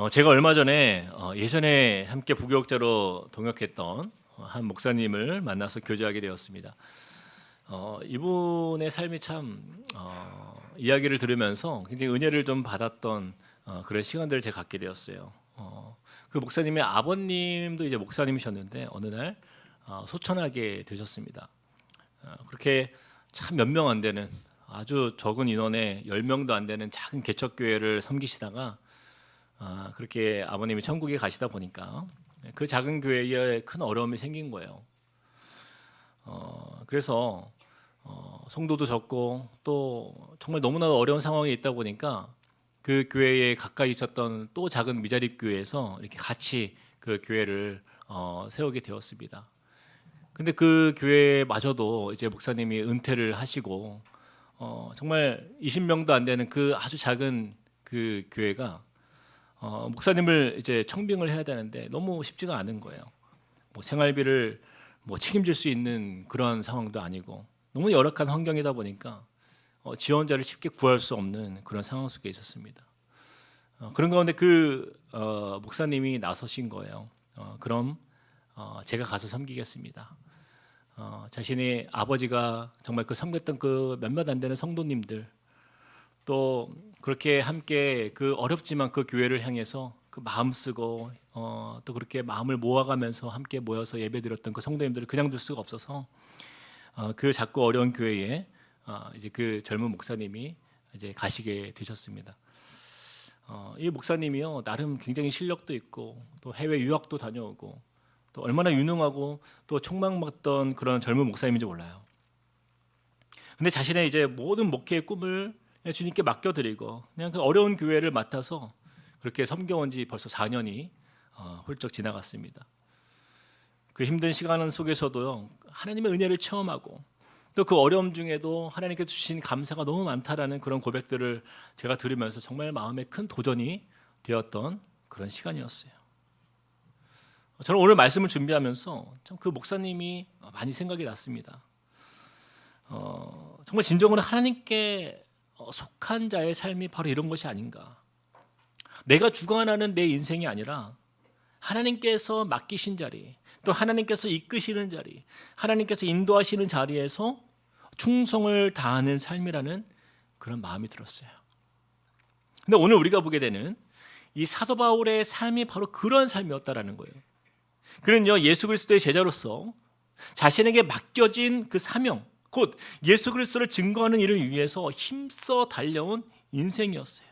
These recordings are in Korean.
제가 얼마 전에 예전에 함께 부교육자로 동역했던 한 목사님을 만나서 교제하게 되었습니다. 이분의 삶이 참 이야기를 들으면서 굉장히 은혜를 좀 받았던 그런 시간들을 제가 갖게 되었어요. 그 목사님의 아버님도 이제 목사님이셨는데 어느 날 소천하게 되셨습니다. 그렇게 참 몇 명 안 되는 아주 적은 인원의 10명도 안 되는 작은 개척교회를 섬기시다가 그렇게 아버님이 천국에 가시다 보니까 그 작은 교회에 큰 어려움이 생긴 거예요. 그래서 성도도 적고 또 정말 너무나 어려운 상황에 있다 보니까 그 교회에 가까이 있었던 또 작은 미자립 교회에서 이렇게 같이 그 교회를 세우게 되었습니다. 근데 그 교회마저도 이제 목사님이 은퇴를 하시고 정말 20명도 안 되는 그 아주 작은 그 교회가 목사님을 이제 청빙을 해야 되는데 너무 쉽지가 않은 거예요. 뭐 생활비를 책임질 수 있는 그런 상황도 아니고 너무 열악한 환경이다 보니까 지원자를 쉽게 구할 수 없는 그런 상황 속에 있었습니다. 그런 가운데 그 목사님이 나서신 거예요. 그럼 제가 가서 섬기겠습니다. 자신의 아버지가 정말 그 섬겼던 그 몇몇 안 되는 성도님들 또 그렇게 함께 그 어렵지만 그 교회를 향해서 그 마음 쓰고 또 그렇게 마음을 모아가면서 함께 모여서 예배드렸던 그 성도님들을 그냥 둘 수가 없어서 그 작고 어려운 교회에 이제 그 젊은 목사님이 이제 가시게 되셨습니다. 이 목사님이요 나름 굉장히 실력도 있고 또 해외 유학도 다녀오고 또 얼마나 유능하고 또 촉망받던 그런 젊은 목사님인지 몰라요. 근데 자신의 이제 모든 목회의 꿈을 주님께 맡겨드리고 그냥 그 어려운 교회를 맡아서 그렇게 섬겨온 지 벌써 4년이 훌쩍 지나갔습니다. 그 힘든 시간 속에서도요 하나님의 은혜를 체험하고 또 그 어려움 중에도 하나님께서 주신 감사가 너무 많다라는 그런 고백들을 제가 들으면서 정말 마음에 큰 도전이 되었던 그런 시간이었어요. 저는 오늘 말씀을 준비하면서 참 그 목사님이 많이 생각이 났습니다. 정말 진정으로 하나님께 속한 자의 삶이 바로 이런 것이 아닌가. 내가 주관하는 내 인생이 아니라 하나님께서 맡기신 자리, 또 하나님께서 이끄시는 자리, 하나님께서 인도하시는 자리에서 충성을 다하는 삶이라는 그런 마음이 들었어요. 근데 오늘 우리가 보게 되는 이 사도 바울의 삶이 바로 그런 삶이었다라는 거예요. 그는요 예수 그리스도의 제자로서 자신에게 맡겨진 그 사명, 곧 예수 그리스도를 증거하는 일을 위해서 힘써 달려온 인생이었어요.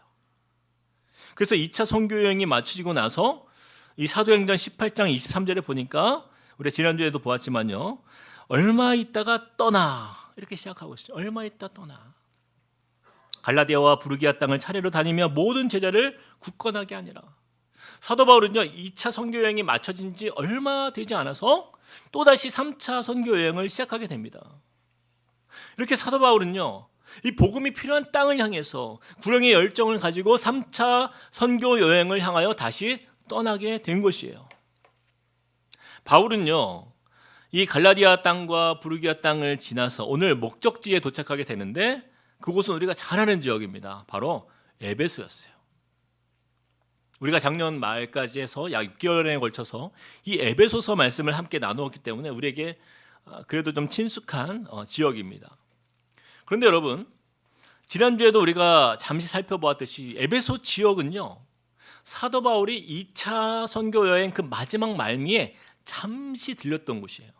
그래서 2차 선교 여행이 마치고 나서 이 사도행전 18장 23절에 보니까 우리 지난주에도 보았지만요. 얼마 있다가 떠나 이렇게 시작하고 있어요. 얼마 있다 떠나. 갈라디아와 부르기아 땅을 차례로 다니며 모든 제자를 굳건하게 하니라. 사도 바울은요 2차 선교 여행이 마쳐진 지 얼마 되지 않아서 또다시 3차 선교 여행을 시작하게 됩니다. 이렇게 사도 바울은요 이 복음이 필요한 땅을 향해서 구령의 열정을 가지고 3차 선교 여행을 향하여 다시 떠나게 된 것이에요. 바울은요 이 갈라디아 땅과 부르기아 땅을 지나서 오늘 목적지에 도착하게 되는데 그곳은 우리가 잘 아는 지역입니다. 바로 에베소였어요. 우리가 작년 말까지 해서 약 6개월에 걸쳐서 이 에베소서 말씀을 함께 나누었기 때문에 우리에게 그래도 좀 친숙한 지역입니다. 그런데 여러분 지난주에도 우리가 잠시 살펴보았듯이 에베소 지역은요 사도 바울이 2차 선교 여행 그 마지막 말미에 잠시 들렸던 곳이에요.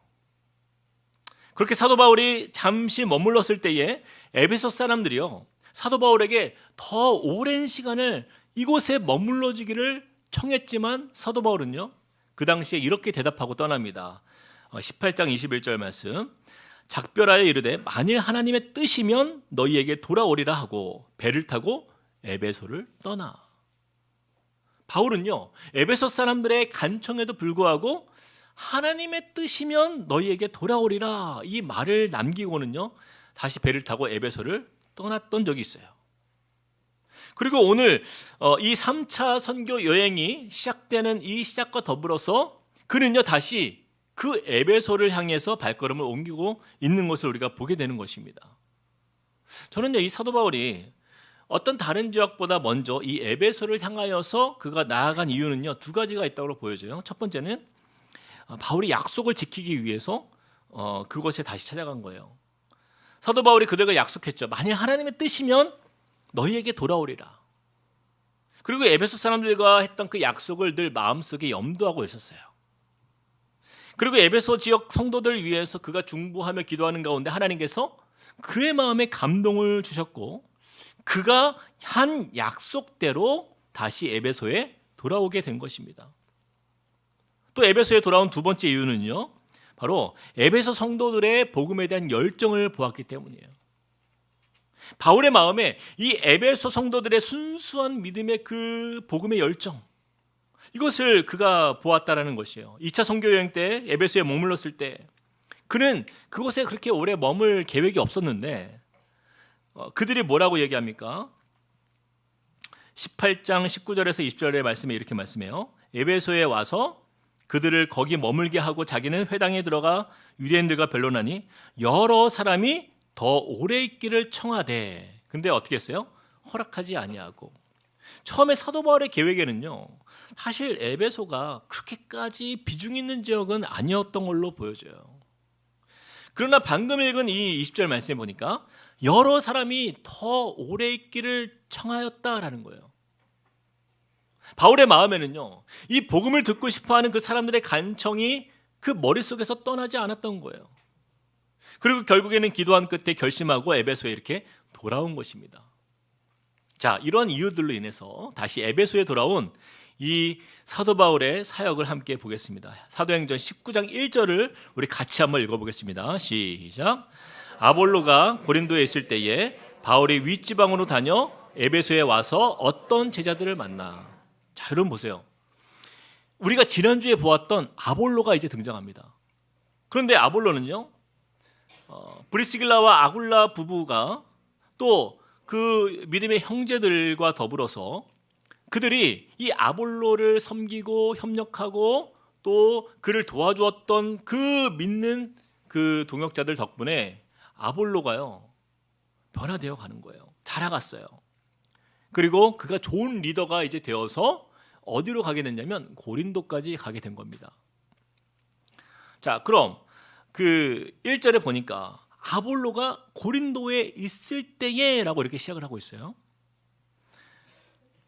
그렇게 사도 바울이 잠시 머물렀을 때에 에베소 사람들이요 사도 바울에게 더 오랜 시간을 이곳에 머물러주기를 청했지만 사도 바울은요 그 당시에 이렇게 대답하고 떠납니다. 18장 21절 말씀 작별하여 이르되 만일 하나님의 뜻이면 너희에게 돌아오리라 하고 배를 타고 에베소를 떠나. 바울은요 에베소 사람들의 간청에도 불구하고 하나님의 뜻이면 너희에게 돌아오리라 이 말을 남기고는요 다시 배를 타고 에베소를 떠났던 적이 있어요. 그리고 오늘 이 3차 선교 여행이 시작되는 이 시작과 더불어서 그는요 다시 그 에베소를 향해서 발걸음을 옮기고 있는 것을 우리가 보게 되는 것입니다. 저는요 이 사도 바울이 어떤 다른 지역보다 먼저 이 에베소를 향하여서 그가 나아간 이유는요, 두 가지가 있다고 보여져요. 첫 번째는 바울이 약속을 지키기 위해서 그곳에 다시 찾아간 거예요. 사도 바울이 그들과 약속했죠. 만일 하나님의 뜻이면 너희에게 돌아오리라. 그리고 에베소 사람들과 했던 그 약속을 늘 마음속에 염두하고 있었어요. 그리고 에베소 지역 성도들 위해서 그가 중보하며 기도하는 가운데 하나님께서 그의 마음에 감동을 주셨고 그가 한 약속대로 다시 에베소에 돌아오게 된 것입니다. 또 에베소에 돌아온 두 번째 이유는요, 바로 에베소 성도들의 복음에 대한 열정을 보았기 때문이에요. 바울의 마음에 이 에베소 성도들의 순수한 믿음의 그 복음의 열정, 이것을 그가 보았다라는 것이에요. 2차 선교 여행 때 에베소에 머물렀을 때 그는 그곳에 그렇게 오래 머물 계획이 없었는데 그들이 뭐라고 얘기합니까? 18장 19절에서 20절의 말씀에 이렇게 말씀해요. 에베소에 와서 그들을 거기 머물게 하고 자기는 회당에 들어가 유대인들과 변론하니 여러 사람이 더 오래 있기를 청하되, 근데 어떻게 했어요? 허락하지 아니하고. 처음에 사도 바울의 계획에는요, 사실 에베소가 그렇게까지 비중 있는 지역은 아니었던 걸로 보여져요. 그러나 방금 읽은 이 20절 말씀에 보니까 여러 사람이 더 오래 있기를 청하였다라는 거예요. 바울의 마음에는요, 이 복음을 듣고 싶어하는 그 사람들의 간청이 그 머릿속에서 떠나지 않았던 거예요. 그리고 결국에는 기도한 끝에 결심하고 에베소에 이렇게 돌아온 것입니다. 자, 이런 이유들로 인해서 다시 에베소에 돌아온 이 사도 바울의 사역을 함께 보겠습니다. 사도행전 19장 1절을 우리 같이 한번 읽어보겠습니다. 시작. 아볼로가 고린도에 있을 때에 바울이 윗지방으로 다녀 에베소에 와서 어떤 제자들을 만나. 자, 여러분 보세요. 우리가 지난주에 보았던 아볼로가 이제 등장합니다. 그런데 아볼로는요, 브리스길라와 아굴라 부부가 또 그 믿음의 형제들과 더불어서 그들이 이 아볼로를 섬기고 협력하고 또 그를 도와주었던 그 믿는 그 동역자들 덕분에 아볼로가요, 변화되어 가는 거예요. 자라갔어요. 그리고 그가 좋은 리더가 이제 되어서 어디로 가게 됐냐면 고린도까지 가게 된 겁니다. 자, 그럼 그 1절에 보니까 아볼로가 고린도에 있을 때에 라고 이렇게 시작을 하고 있어요.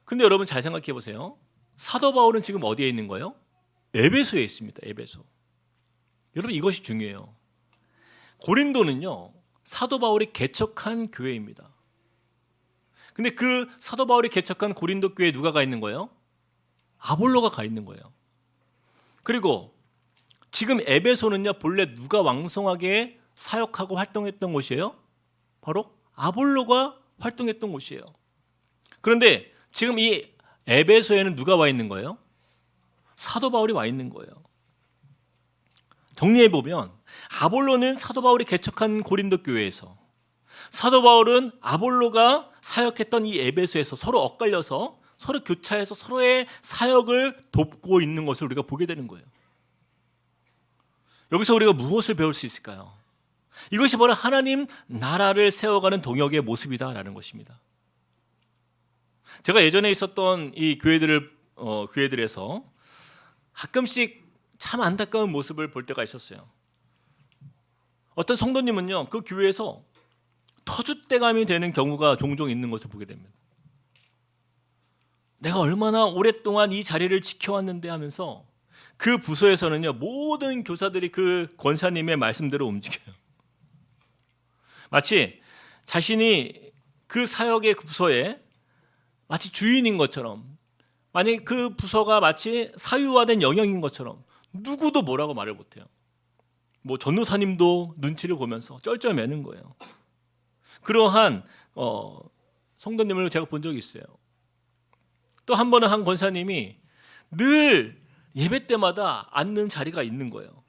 근데 여러분 잘 생각해 보세요. 사도 바울은 지금 어디에 있는 거예요? 에베소에 있습니다. 에베소. 여러분 이것이 중요해요. 고린도는요, 사도 바울이 개척한 교회입니다. 근데 그 사도 바울이 개척한 고린도 교회에 누가 가 있는 거예요? 아볼로가 가 있는 거예요. 그리고 지금 에베소는요, 본래 누가 왕성하게 사역하고 활동했던 곳이에요? 바로 아볼로가 활동했던 곳이에요. 그런데 지금 이 에베소에는 누가 와 있는 거예요? 사도 바울이 와 있는 거예요. 정리해 보면 아볼로는 사도 바울이 개척한 고린도 교회에서, 사도 바울은 아볼로가 사역했던 이 에베소에서 서로 엇갈려서 서로 교차해서 서로의 사역을 돕고 있는 것을 우리가 보게 되는 거예요. 여기서 우리가 무엇을 배울 수 있을까요? 이것이 바로 하나님 나라를 세워가는 동역의 모습이다라는 것입니다. 제가 예전에 있었던 이 교회들에서 가끔씩 참 안타까운 모습을 볼 때가 있었어요. 어떤 성도님은요, 그 교회에서 터줏대감이 되는 경우가 종종 있는 것을 보게 됩니다. 내가 얼마나 오랫동안 이 자리를 지켜왔는데 하면서 그 부서에서는요, 모든 교사들이 그 권사님의 말씀대로 움직여요. 마치 자신이 그 사역의 부서에 마치 주인인 것처럼, 만약 그 부서가 마치 사유화된 영역인 것처럼 누구도 뭐라고 말을 못해요. 뭐 전도사님도 눈치를 보면서 쩔쩔매는 거예요. 그러한 성도님을 제가 본 적이 있어요. 또 한 번은 한 권사님이 늘 예배 때마다 앉는 자리가 있는 거예요.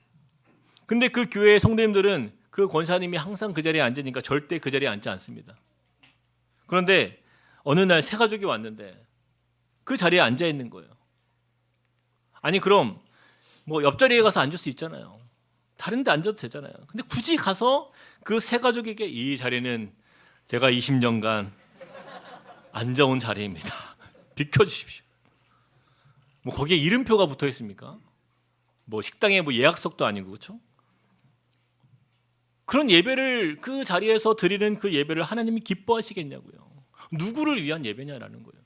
근데 그 교회의 성도님들은 그 권사님이 항상 그 자리에 앉으니까 절대 그 자리에 앉지 않습니다. 그런데 어느 날 새 가족이 왔는데 그 자리에 앉아 있는 거예요. 아니 그럼 뭐 옆자리에 가서 앉을 수 있잖아요. 다른 데 앉아도 되잖아요. 근데 굳이 가서 그 새 가족에게 이 자리는 제가 20년간 안 좋은 자리입니다. 비켜주십시오. 뭐 거기에 이름표가 붙어 있습니까? 뭐 식당에 뭐 예약석도 아니고 그렇죠? 그런 예배를 그 자리에서 드리는 그 예배를 하나님이 기뻐하시겠냐고요. 누구를 위한 예배냐라는 거예요.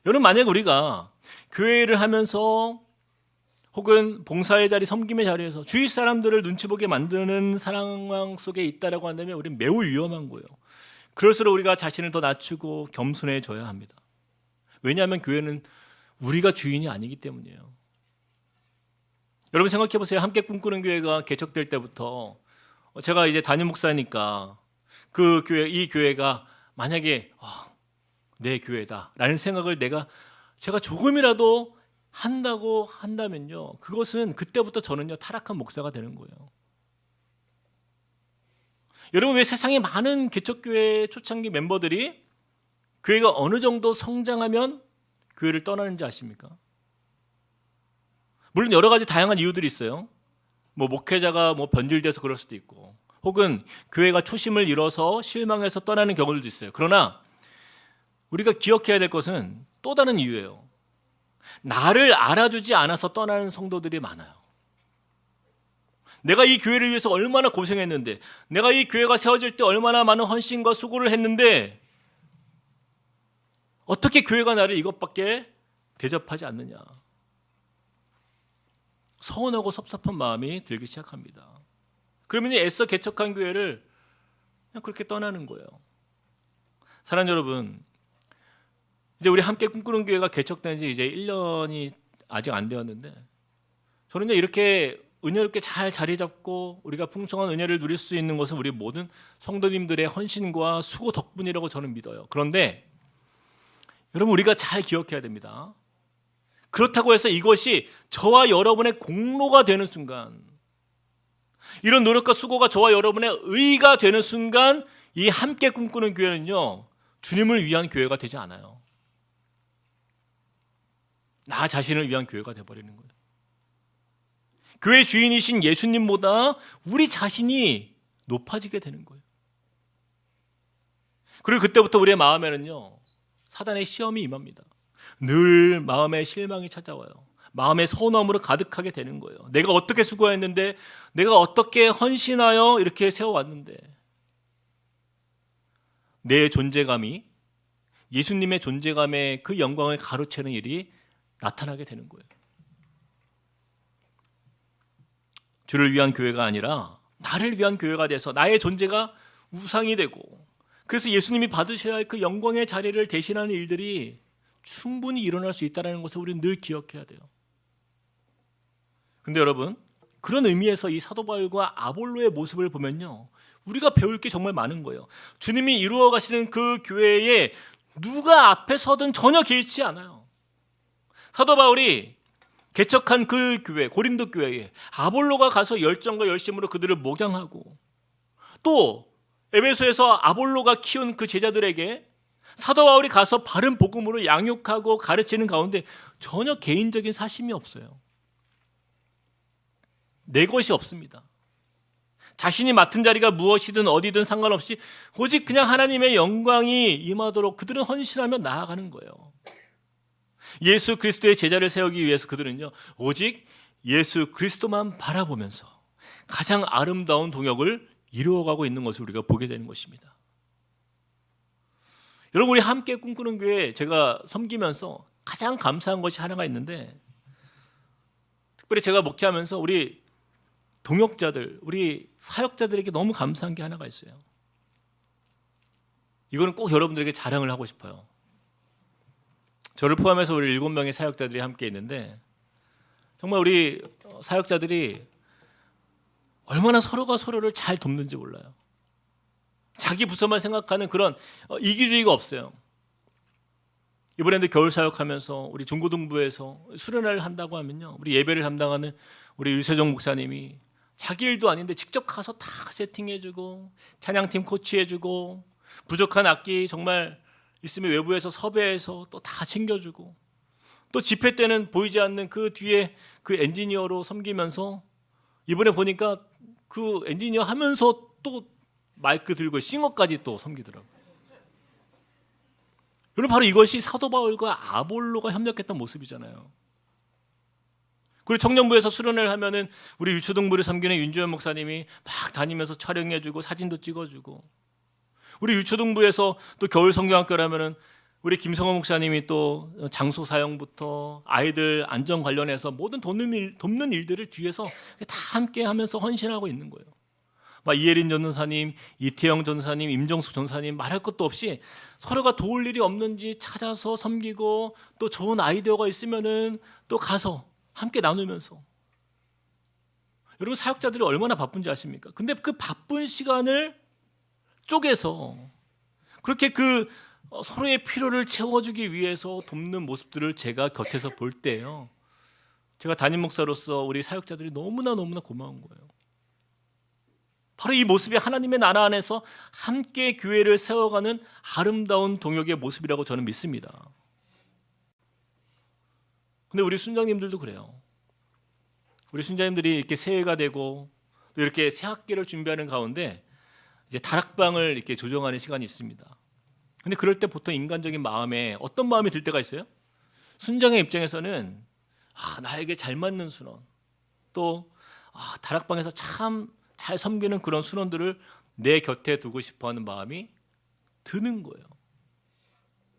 여러분, 만약 우리가 교회를 하면서 혹은 봉사의 자리, 섬김의 자리에서 주위 사람들을 눈치 보게 만드는 상황 속에 있다라고 한다면 우리는 매우 위험한 거예요. 그럴수록 우리가 자신을 더 낮추고 겸손해져야 합니다. 왜냐하면 교회는 우리가 주인이 아니기 때문이에요. 여러분 생각해 보세요. 함께 꿈꾸는 교회가 개척될 때부터 제가 이제 담임 목사니까 그 교회, 이 교회가 만약에 내 교회다라는 생각을 제가 조금이라도 한다고 한다면요, 그것은 그때부터 저는요 타락한 목사가 되는 거예요. 여러분, 왜 세상에 많은 개척교회 초창기 멤버들이 교회가 어느 정도 성장하면 교회를 떠나는지 아십니까? 물론 여러 가지 다양한 이유들이 있어요. 뭐 목회자가 변질돼서 그럴 수도 있고, 혹은 교회가 초심을 잃어서 실망해서 떠나는 경우들도 있어요. 그러나 우리가 기억해야 될 것은 또 다른 이유예요. 나를 알아주지 않아서 떠나는 성도들이 많아요. 내가 이 교회를 위해서 얼마나 고생했는데, 내가 이 교회가 세워질 때 얼마나 많은 헌신과 수고를 했는데 어떻게 교회가 나를 이것밖에 대접하지 않느냐. 서운하고 섭섭한 마음이 들기 시작합니다. 그러면 애써 개척한 교회를 그냥 그렇게 떠나는 거예요. 사랑하는 여러분, 이제 우리 함께 꿈꾸는 교회가 개척된 지 이제 1년이 아직 안 되었는데, 저는 이렇게 은혜롭게 잘 자리 잡고 우리가 풍성한 은혜를 누릴 수 있는 것은 우리 모든 성도님들의 헌신과 수고 덕분이라고 저는 믿어요. 그런데 여러분, 우리가 잘 기억해야 됩니다. 그렇다고 해서 이것이 저와 여러분의 공로가 되는 순간, 이런 노력과 수고가 저와 여러분의 의의가 되는 순간, 이 함께 꿈꾸는 교회는요 주님을 위한 교회가 되지 않아요. 나 자신을 위한 교회가 되어버리는 거예요. 교회 주인이신 예수님보다 우리 자신이 높아지게 되는 거예요. 그리고 그때부터 우리의 마음에는요 사단의 시험이 임합니다. 늘 마음에 실망이 찾아와요. 마음의 서운함으로 가득하게 되는 거예요. 내가 어떻게 수고했는데, 내가 어떻게 헌신하여 이렇게 세워왔는데, 내 존재감이 예수님의 존재감의 그 영광을 가로채는 일이 나타나게 되는 거예요. 주를 위한 교회가 아니라 나를 위한 교회가 돼서 나의 존재가 우상이 되고, 그래서 예수님이 받으셔야 할 그 영광의 자리를 대신하는 일들이 충분히 일어날 수 있다는 것을 우리는 늘 기억해야 돼요. 그런데 여러분, 그런 의미에서 이 사도 바울과 아볼로의 모습을 보면요 우리가 배울 게 정말 많은 거예요. 주님이 이루어 가시는 그 교회에 누가 앞에 서든 전혀 개의치 않아요. 사도 바울이 개척한 그 교회, 고린도 교회에 아볼로가 가서 열정과 열심으로 그들을 목양하고, 또 에베소에서 아볼로가 키운 그 제자들에게 사도 바울이 가서 바른 복음으로 양육하고 가르치는 가운데 전혀 개인적인 사심이 없어요. 내 것이 없습니다. 자신이 맡은 자리가 무엇이든 어디든 상관없이 오직 그냥 하나님의 영광이 임하도록 그들은 헌신하며 나아가는 거예요. 예수 그리스도의 제자를 세우기 위해서 그들은요 오직 예수 그리스도만 바라보면서 가장 아름다운 동역을 이루어가고 있는 것을 우리가 보게 되는 것입니다. 여러분, 우리 함께 꿈꾸는 교회 제가 섬기면서 가장 감사한 것이 하나가 있는데, 특별히 제가 목회하면서 우리 동역자들, 우리 사역자들에게 너무 감사한 게 하나가 있어요. 이거는 꼭 여러분들에게 자랑을 하고 싶어요. 저를 포함해서 우리 7명의 사역자들이 함께 있는데, 정말 우리 사역자들이 얼마나 서로가 서로를 잘 돕는지 몰라요. 자기 부서만 생각하는 그런 이기주의가 없어요. 이번에도 겨울 사역하면서 우리 중고등부에서 수련회를 한다고 하면요 우리 예배를 담당하는 우리 유세정 목사님이 자기 일도 아닌데 직접 가서 다 세팅해주고, 찬양팀 코치해주고, 부족한 악기 정말 있으면 외부에서 섭외해서 또 다 챙겨주고, 또 집회 때는 보이지 않는 그 뒤에 그 엔지니어로 섬기면서, 이번에 보니까 그 엔지니어 하면서 또 마이크 들고 싱어까지 또 섬기더라고요. 여러분, 바로 이것이 사도 바울과 아볼로가 협력했던 모습이잖아요. 그리고 청년부에서 수련회를 하면은 우리 유초동부를 섬기는 윤주현 목사님이 막 다니면서 촬영해주고 사진도 찍어주고, 우리 유초동부에서 또 겨울 성경학교를 하면은 우리 김성호 목사님이 또 장소 사용부터 아이들 안전 관련해서 모든 돕는 일들을 뒤에서 다 함께 하면서 헌신하고 있는 거예요. 막 이혜린 전도사님, 이태영 전도사님, 임정숙 전도사님 말할 것도 없이 서로가 도울 일이 없는지 찾아서 섬기고, 또 좋은 아이디어가 있으면은 또 가서 함께 나누면서. 여러분, 사역자들이 얼마나 바쁜지 아십니까? 근데 그 바쁜 시간을 쪼개서 그렇게 그 서로의 필요를 채워주기 위해서 돕는 모습들을 제가 곁에서 볼 때요, 제가 담임 목사로서 우리 사역자들이 너무나 고마운 거예요. 바로 이 모습이 하나님의 나라 안에서 함께 교회를 세워가는 아름다운 동역의 모습이라고 저는 믿습니다. 근데 우리 순장님들도 그래요. 우리 순장님들이 이렇게 새해가 되고 또 이렇게 새 학기를 준비하는 가운데 이제 다락방을 이렇게 조정하는 시간이 있습니다. 근데 그럴 때 보통 인간적인 마음에 어떤 마음이 들 때가 있어요? 순장의 입장에서는 나에게 잘 맞는 순원, 또 다락방에서 참 잘 섬기는 그런 순원들을 내 곁에 두고 싶어하는 마음이 드는 거예요.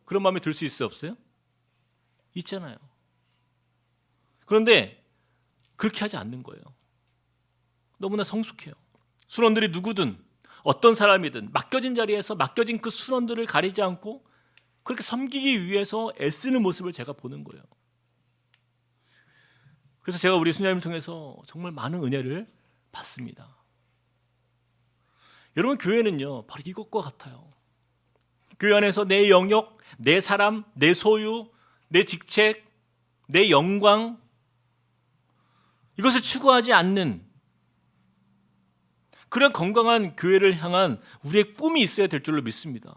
그런 마음이 들 수 있어요, 없어요? 있잖아요. 그런데 그렇게 하지 않는 거예요. 너무나 성숙해요. 순원들이 누구든 어떤 사람이든 맡겨진 자리에서 맡겨진 그 순원들을 가리지 않고 그렇게 섬기기 위해서 애쓰는 모습을 제가 보는 거예요. 그래서 제가 우리 순장님을 통해서 정말 많은 은혜를 받습니다. 여러분, 교회는요 바로 이것과 같아요. 교회 안에서 내 영역, 내 사람, 내 소유, 내 직책, 내 영광, 이것을 추구하지 않는 그런 건강한 교회를 향한 우리의 꿈이 있어야 될 줄로 믿습니다.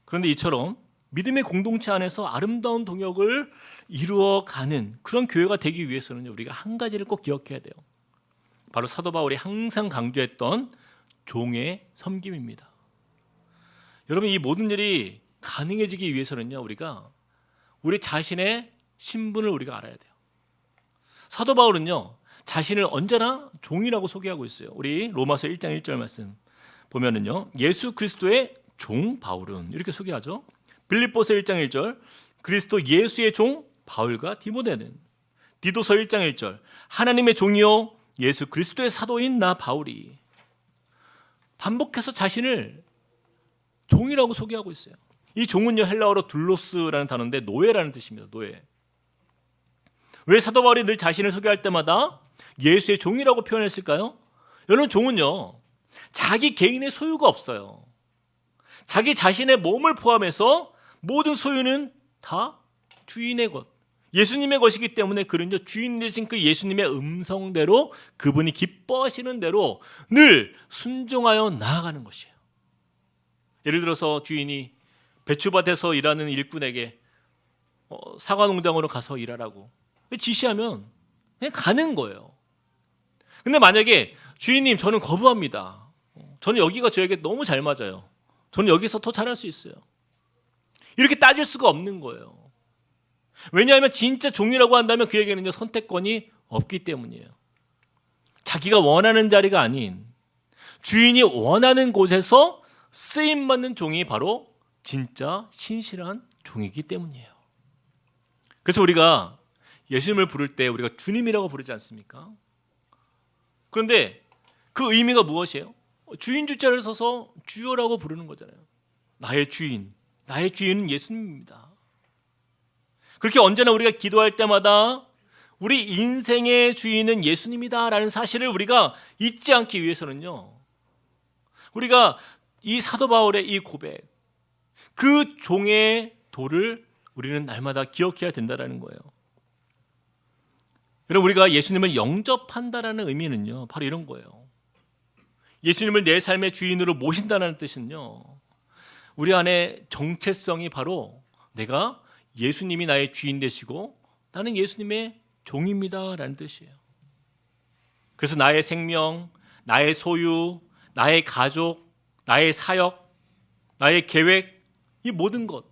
그런데 이처럼 믿음의 공동체 안에서 아름다운 동역을 이루어가는 그런 교회가 되기 위해서는 우리가 한 가지를 꼭 기억해야 돼요. 바로 사도 바울이 항상 강조했던 종의 섬김입니다. 여러분, 이 모든 일이 가능해지기 위해서는요, 우리가 우리 자신의 신분을 우리가 알아야 돼요. 사도 바울은요, 자신을 언제나 종이라고 소개하고 있어요. 우리 로마서 1장 1절 말씀 보면은요, 예수 그리스도의 종 바울은 이렇게 소개하죠. 빌립보서 1장 1절, 그리스도 예수의 종 바울과 디모데는, 디도서 1장 1절, 하나님의 종이요 예수 그리스도의 사도인 나 바울이. 반복해서 자신을 종이라고 소개하고 있어요. 이 종은요, 헬라어로 둘로스라는 단어인데 노예라는 뜻입니다. 노예. 왜 사도 바울이 늘 자신을 소개할 때마다 예수의 종이라고 표현했을까요? 여러분, 종은요 자기 개인의 소유가 없어요. 자기 자신의 몸을 포함해서 모든 소유는 다 주인의 것, 예수님의 것이기 때문에 그는요, 주인 되신 그 예수님의 음성대로, 그분이 기뻐하시는 대로 늘 순종하여 나아가는 것이에요. 예를 들어서 주인이 배추밭에서 일하는 일꾼에게 사과 농장으로 가서 일하라고 지시하면 그냥 가는 거예요. 근데 만약에 주인님, 저는 거부합니다. 저는 여기가 저에게 너무 잘 맞아요. 저는 여기서 더 잘할 수 있어요. 이렇게 따질 수가 없는 거예요. 왜냐하면 진짜 종이라고 한다면 그에게는요, 선택권이 없기 때문이에요. 자기가 원하는 자리가 아닌 주인이 원하는 곳에서 쓰임받는 종이 바로 진짜 신실한 종이기 때문이에요. 그래서 우리가 예수님을 부를 때 우리가 주님이라고 부르지 않습니까? 그런데 그 의미가 무엇이에요? 주인 주자를 서서 주여라고 부르는 거잖아요. 나의 주인은 예수님입니다. 그렇게 언제나 우리가 기도할 때마다 우리 인생의 주인은 예수님이다라는 사실을 우리가 잊지 않기 위해서는요, 우리가 이 사도 바울의 이 고백, 그 종의 도를 우리는 날마다 기억해야 된다는 거예요. 여러분, 우리가 예수님을 영접한다라는 의미는요, 바로 이런 거예요. 예수님을 내 삶의 주인으로 모신다는 뜻은요, 우리 안에 정체성이 바로 내가 예수님이 나의 주인 되시고 나는 예수님의 종입니다 라는 뜻이에요. 그래서 나의 생명, 나의 소유, 나의 가족, 나의 사역, 나의 계획, 이 모든 것,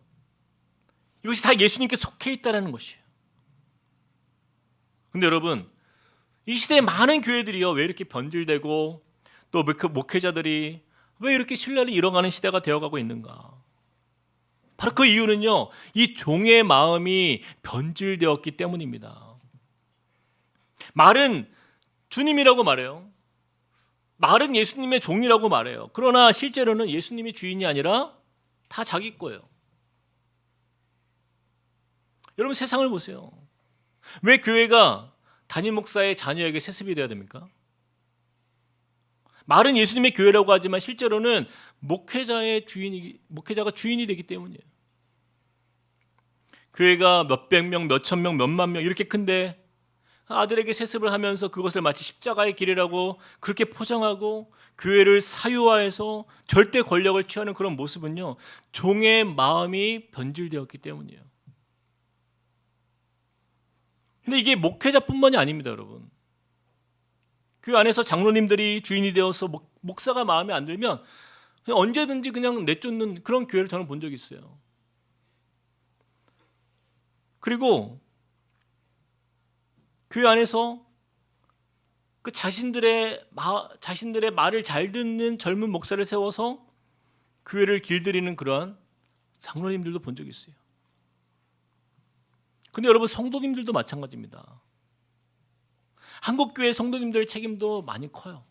이것이 다 예수님께 속해 있다는 것이에요. 근데 여러분, 이 시대에 많은 교회들이요, 왜 이렇게 변질되고 또 목회자들이 왜 이렇게 신뢰를 잃어가는 시대가 되어가고 있는가? 바로 그 이유는요, 이 종의 마음이 변질되었기 때문입니다. 말은 주님이라고 말해요. 말은 예수님의 종이라고 말해요. 그러나 실제로는 예수님이 주인이 아니라 다 자기 거예요. 여러분, 세상을 보세요. 왜 교회가 담임 목사의 자녀에게 세습이 되어야 됩니까? 말은 예수님의 교회라고 하지만 실제로는 목회자가 주인이 되기 때문이에요. 교회가 몇백 명, 몇천 명, 몇만 명 이렇게 큰데 아들에게 세습을 하면서 그것을 마치 십자가의 길이라고 그렇게 포장하고 교회를 사유화해서 절대 권력을 취하는 그런 모습은요, 종의 마음이 변질되었기 때문이에요. 근데 이게 목회자뿐만이 아닙니다, 여러분. 그 안에서 장로님들이 주인이 되어서 목사가 마음에 안 들면 그냥 언제든지 그냥 내쫓는 그런 교회를 저는 본 적이 있어요. 그리고 교회 안에서 그 자신들의 말을 잘 듣는 젊은 목사를 세워서 교회를 길들이는 그러한 장로님들도 본 적이 있어요. 근데 여러분, 성도님들도 마찬가지입니다. 한국교회 성도님들의 책임도 많이 커요.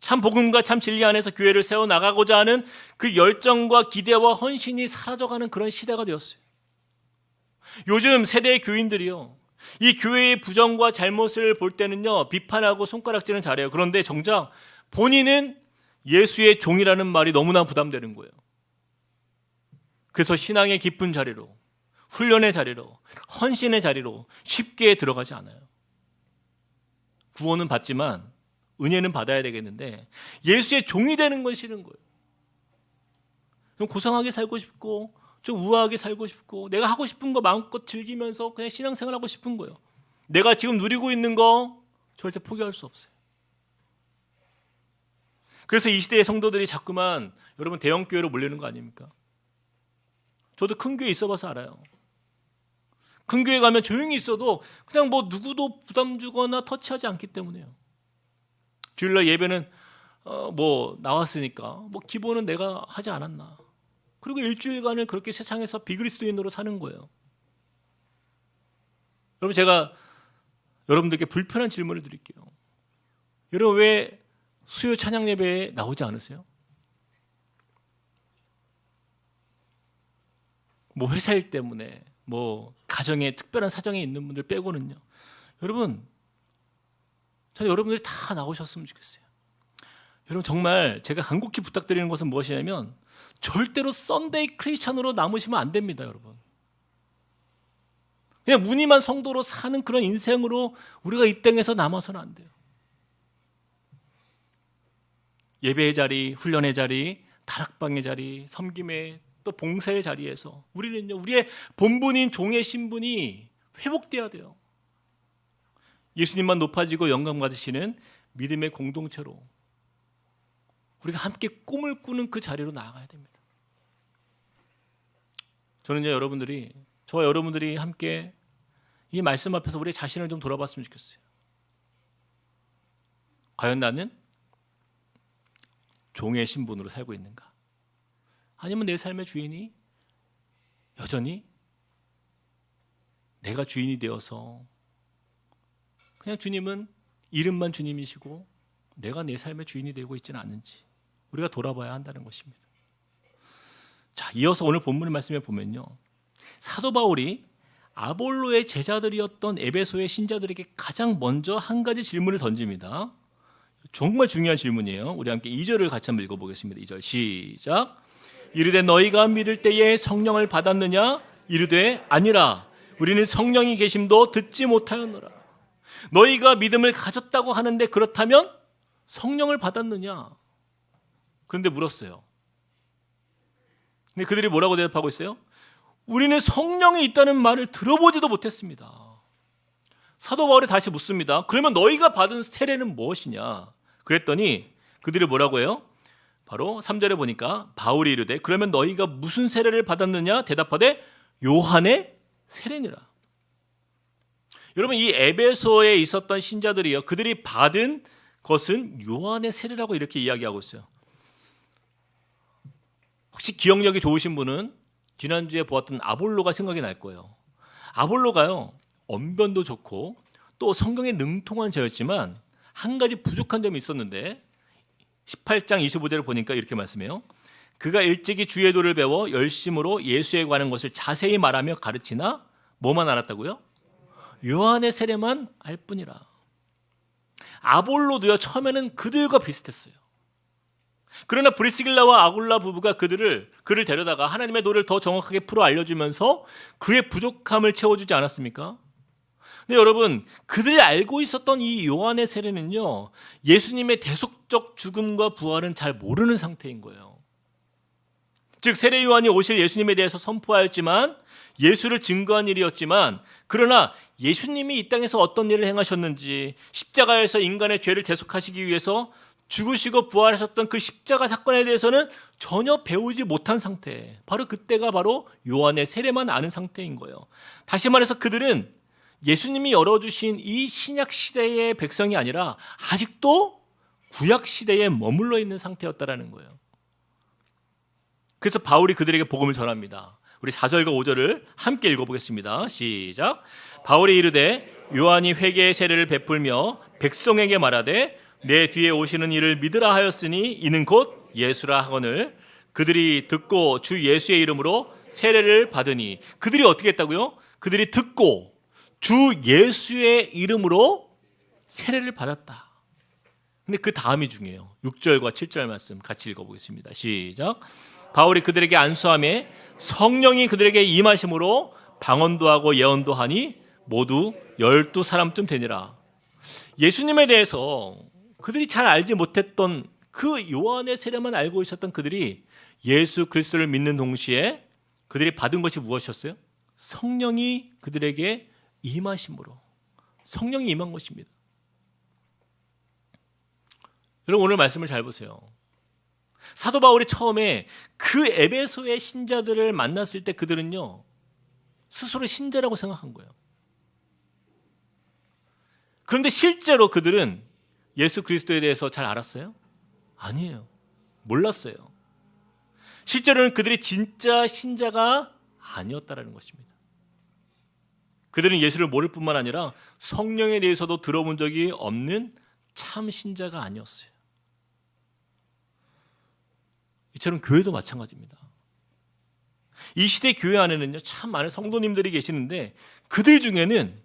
참 복음과 참 진리 안에서 교회를 세워나가고자 하는 그 열정과 기대와 헌신이 사라져가는 그런 시대가 되었어요. 요즘 세대의 교인들이요, 이 교회의 부정과 잘못을 볼 때는요, 비판하고 손가락질은 잘해요. 그런데 정작 본인은 예수의 종이라는 말이 너무나 부담되는 거예요. 그래서 신앙의 깊은 자리로, 훈련의 자리로, 헌신의 자리로 쉽게 들어가지 않아요. 구원은 받지만 은혜는 받아야 되겠는데 예수의 종이 되는 건 싫은 거예요. 좀 고상하게 살고 싶고 좀 우아하게 살고 싶고 내가 하고 싶은 거 마음껏 즐기면서 그냥 신앙생활하고 싶은 거예요. 내가 지금 누리고 있는 거 절대 포기할 수 없어요. 그래서 이 시대의 성도들이 자꾸만 여러분 대형교회로 몰리는 거 아닙니까? 저도 큰 교회 있어봐서 알아요. 큰 교회 가면 조용히 있어도 그냥 뭐 누구도 부담 주거나 터치하지 않기 때문에요. 주일날 예배는 뭐 나왔으니까 뭐 기본은 내가 하지 않았나. 그리고 일주일간을 그렇게 세상에서 비그리스도인으로 사는 거예요. 여러분, 제가 여러분들께 불편한 질문을 드릴게요. 여러분, 왜 수요 찬양 예배에 나오지 않으세요? 뭐 회사 일 때문에 뭐 가정에 특별한 사정이 있는 분들 빼고는요. 여러분, 저는 여러분들이 다 나오셨으면 좋겠어요. 여러분, 정말 제가 간곡히 부탁드리는 것은 무엇이냐면 절대로 썬데이 크리스찬으로 남으시면 안 됩니다, 여러분. 그냥 무늬만 성도로 사는 그런 인생으로 우리가 이 땅에서 남아서는 안 돼요. 예배의 자리, 훈련의 자리, 다락방의 자리, 섬김의 또 봉사의 자리에서 우리는요, 우리의 본분인 종의 신분이 회복돼야 돼요. 예수님만 높아지고 영광 받으시는 믿음의 공동체로 우리가 함께 꿈을 꾸는 그 자리로 나아가야 됩니다. 저는요, 저와 여러분들이 함께 이 말씀 앞에서 우리 자신을 좀 돌아봤으면 좋겠어요. 과연 나는 종의 신분으로 살고 있는가? 아니면 내 삶의 주인이 여전히 내가 주인이 되어서 그냥 주님은 이름만 주님이시고 내가 내 삶의 주인이 되고 있지는 않는지 우리가 돌아봐야 한다는 것입니다. 자, 이어서 오늘 본문의 말씀에 보면요, 사도 바울이 아볼로의 제자들이었던 에베소의 신자들에게 가장 먼저 한 가지 질문을 던집니다. 정말 중요한 질문이에요. 우리 함께 2절을 같이 한번 읽어보겠습니다. 2절 시작. 이르되 너희가 믿을 때에 성령을 받았느냐? 이르되 아니라 우리는 성령이 계심도 듣지 못하였노라. 너희가 믿음을 가졌다고 하는데 그렇다면 성령을 받았느냐? 그런데 물었어요. 근데 그들이 뭐라고 대답하고 있어요? 우리는 성령이 있다는 말을 들어보지도 못했습니다. 사도 바울이 다시 묻습니다. 그러면 너희가 받은 세례는 무엇이냐? 그랬더니 그들이 뭐라고 해요? 바로 3절에 보니까 바울이 이르되 그러면 너희가 무슨 세례를 받았느냐 대답하되 요한의 세례니라. 여러분 이 에베소에 있었던 신자들이요 그들이 받은 것은 요한의 세례라고 이렇게 이야기하고 있어요. 혹시 기억력이 좋으신 분은 지난주에 보았던 아볼로가 생각이 날 거예요. 아볼로가요 언변도 좋고 또 성경에 능통한 자였지만 한 가지 부족한 점이 있었는데 18장 25절을 보니까 이렇게 말씀해요. 그가 일찍이 주의 도를 배워 열심으로 예수에 관한 것을 자세히 말하며 가르치나 뭐만 알았다고요? 요한의 세례만 알 뿐이라. 아볼로도요 처음에는 그들과 비슷했어요. 그러나 브리스길라와 아굴라 부부가 그를 데려다가 하나님의 도를 더 정확하게 풀어 알려주면서 그의 부족함을 채워주지 않았습니까? 근데 여러분 그들이 알고 있었던 이 요한의 세례는요 예수님의 대속적 죽음과 부활은 잘 모르는 상태인 거예요. 즉 세례 요한이 오실 예수님에 대해서 선포하였지만 예수를 증거한 일이었지만 그러나 예수님이 이 땅에서 어떤 일을 행하셨는지 십자가에서 인간의 죄를 대속하시기 위해서 죽으시고 부활하셨던 그 십자가 사건에 대해서는 전혀 배우지 못한 상태. 바로 그때가 바로 요한의 세례만 아는 상태인 거예요. 다시 말해서 그들은 예수님이 열어주신 이 신약 시대의 백성이 아니라 아직도 구약 시대에 머물러 있는 상태였다라는 거예요. 그래서 바울이 그들에게 복음을 전합니다. 우리 4절과 5절을 함께 읽어보겠습니다. 시작. 바울이 이르되 요한이 회개의 세례를 베풀며 백성에게 말하되 내 뒤에 오시는 이를 믿으라 하였으니 이는 곧 예수라 하거늘 그들이 듣고 주 예수의 이름으로 세례를 받으니 그들이 어떻게 했다고요? 그들이 듣고 주 예수의 이름으로 세례를 받았다. 근데 그 다음이 중요해요. 6절과 7절 말씀 같이 읽어보겠습니다. 시작. 바울이 그들에게 안수하며 성령이 그들에게 임하심으로 방언도 하고 예언도 하니 모두 12사람쯤 되니라. 예수님에 대해서 그들이 잘 알지 못했던 그 요한의 세례만 알고 있었던 그들이 예수 그리스도를 믿는 동시에 그들이 받은 것이 무엇이었어요? 성령이 그들에게 임하심으로. 성령이 임한 것입니다. 여러분 오늘 말씀을 잘 보세요. 사도 바울이 처음에 그 에베소의 신자들을 만났을 때 그들은요 스스로 신자라고 생각한 거예요. 그런데 실제로 그들은 예수 그리스도에 대해서 잘 알았어요? 아니에요. 몰랐어요. 실제로는 그들이 진짜 신자가 아니었다라는 것입니다. 그들은 예수를 모를 뿐만 아니라 성령에 대해서도 들어본 적이 없는 참 신자가 아니었어요. 이처럼 교회도 마찬가지입니다. 이 시대 교회 안에는요 참 많은 성도님들이 계시는데 그들 중에는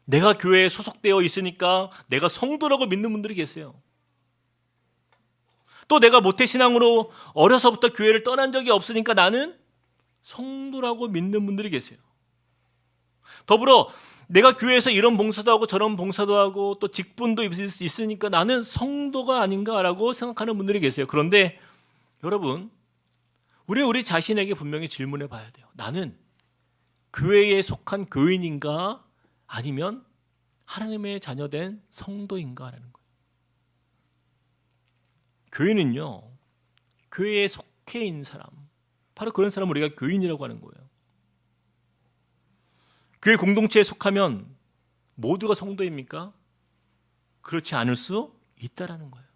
내가 교회에 소속되어 있으니까 내가 성도라고 믿는 분들이 계세요. 또 내가 모태신앙으로 어려서부터 교회를 떠난 적이 없으니까 나는 성도라고 믿는 분들이 계세요. 더불어 내가 교회에서 이런 봉사도 하고 저런 봉사도 하고 또 직분도 있으니까 나는 성도가 아닌가라고 생각하는 분들이 계세요. 그런데 여러분 우리 자신에게 분명히 질문해 봐야 돼요. 나는 교회에 속한 교인인가 아니면 하나님의 자녀된 성도인가라는 거예요. 교인은요 교회에 속해 있는 사람, 바로 그런 사람을 우리가 교인이라고 하는 거예요. 교회 공동체에 속하면 모두가 성도입니까? 그렇지 않을 수 있다라는 거예요.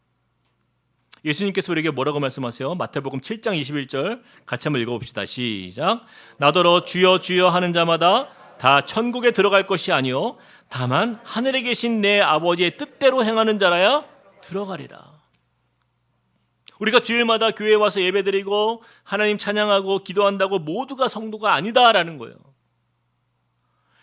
예수님께서 우리에게 뭐라고 말씀하세요? 마태복음 7장 21절 같이 한번 읽어봅시다. 시작. 나더러 주여 주여 하는 자마다 다 천국에 들어갈 것이 아니요 다만 하늘에 계신 내 아버지의 뜻대로 행하는 자라야 들어가리라. 우리가 주일마다 교회에 와서 예배드리고 하나님 찬양하고 기도한다고 모두가 성도가 아니다라는 거예요.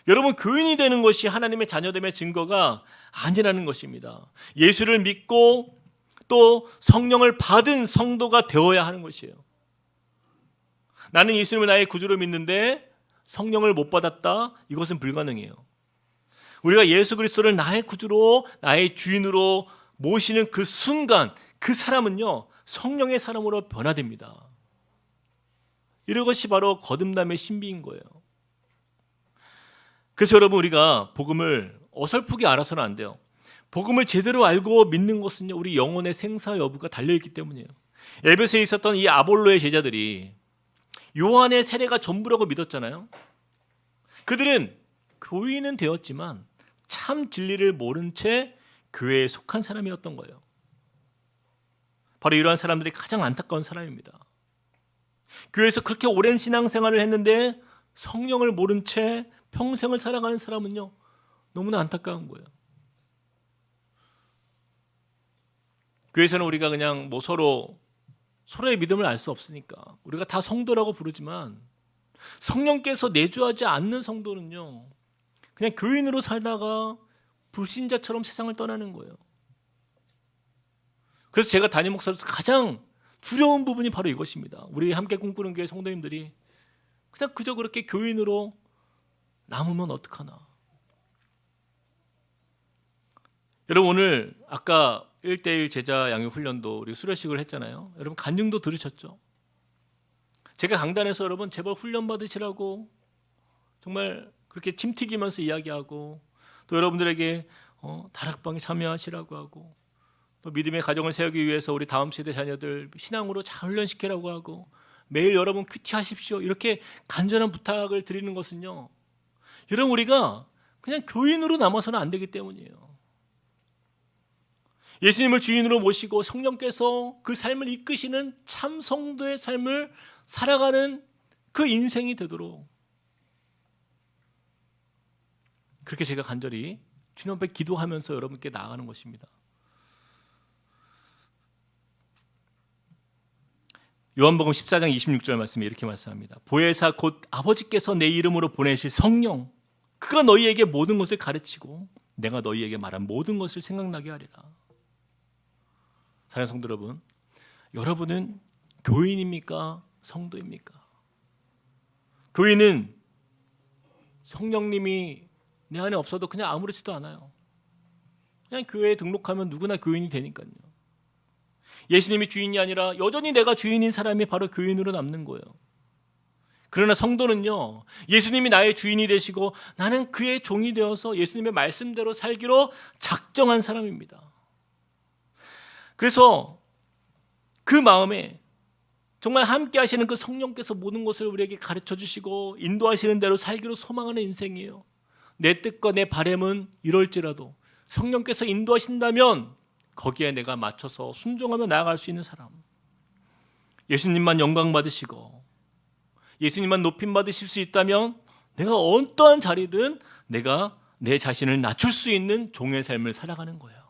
여러분 교인이 되는 것이 하나님의 자녀됨의 증거가 아니라는 것입니다. 예수를 믿고 또 성령을 받은 성도가 되어야 하는 것이에요. 나는 예수님을 나의 구주로 믿는데 성령을 못 받았다. 이것은 불가능해요. 우리가 예수 그리스도를 나의 구주로 나의 주인으로 모시는 그 순간 그 사람은요 성령의 사람으로 변화됩니다. 이런 것이 바로 거듭남의 신비인 거예요. 그래서 여러분 우리가 복음을 어설프게 알아서는 안 돼요. 복음을 제대로 알고 믿는 것은요 우리 영혼의 생사 여부가 달려있기 때문이에요. 에베소에 있었던 이 아볼로의 제자들이 요한의 세례가 전부라고 믿었잖아요. 그들은 교인은 되었지만 참 진리를 모른 채 교회에 속한 사람이었던 거예요. 바로 이러한 사람들이 가장 안타까운 사람입니다. 교회에서 그렇게 오랜 신앙생활을 했는데 성령을 모른 채 평생을 살아가는 사람은요, 너무나 안타까운 거예요. 교회에서는 우리가 그냥 뭐 서로의 믿음을 알 수 없으니까 우리가 다 성도라고 부르지만, 성령께서 내주하지 않는 성도는요, 그냥 교인으로 살다가 불신자처럼 세상을 떠나는 거예요. 그래서 제가 담임 목사로서 가장 두려운 부분이 바로 이것입니다. 우리 함께 꿈꾸는 교회 성도님들이 그냥 그저 그렇게 교인으로 남으면 어떡하나. 여러분, 오늘 아까 1:1 제자 양육 훈련도 우리 수료식을 했잖아요. 여러분, 간증도 들으셨죠? 제가 강단에서 여러분 제발 훈련 받으시라고 정말 그렇게 침 튀기면서 이야기하고, 또 여러분들에게 다락방에 참여하시라고 하고, 또 믿음의 가정을 세우기 위해서 우리 다음 세대 자녀들 신앙으로 잘 훈련시키라고 하고, 매일 여러분 큐티하십시오, 이렇게 간절한 부탁을 드리는 것은요, 여러분 우리가 그냥 교인으로 남아서는 안 되기 때문이에요. 예수님을 주인으로 모시고 성령께서 그 삶을 이끄시는 참 성도의 삶을 살아가는 그 인생이 되도록, 그렇게 제가 간절히 주님 앞에 기도하면서 여러분께 나아가는 것입니다. 요한복음 14장 26절 말씀에 이렇게 말씀합니다. 보혜사 곧 아버지께서 내 이름으로 보내실 성령, 그가 너희에게 모든 것을 가르치고 내가 너희에게 말한 모든 것을 생각나게 하리라. 사랑하는 성도 여러분, 여러분은 교인입니까? 성도입니까? 교인은 성령님이 내 안에 없어도 그냥 아무렇지도 않아요. 그냥 교회에 등록하면 누구나 교인이 되니까요. 예수님이 주인이 아니라 여전히 내가 주인인 사람이 바로 교인으로 남는 거예요. 그러나 성도는요, 예수님이 나의 주인이 되시고 나는 그의 종이 되어서 예수님의 말씀대로 살기로 작정한 사람입니다. 그래서 그 마음에 정말 함께 하시는 그 성령께서 모든 것을 우리에게 가르쳐 주시고 인도하시는 대로 살기로 소망하는 인생이에요. 내 뜻과 내 바람은 이럴지라도 성령께서 인도하신다면 거기에 내가 맞춰서 순종하며 나아갈 수 있는 사람, 예수님만 영광 받으시고 예수님만 높임 받으실 수 있다면 내가 어떠한 자리든 내가 내 자신을 낮출 수 있는 종의 삶을 살아가는 거예요.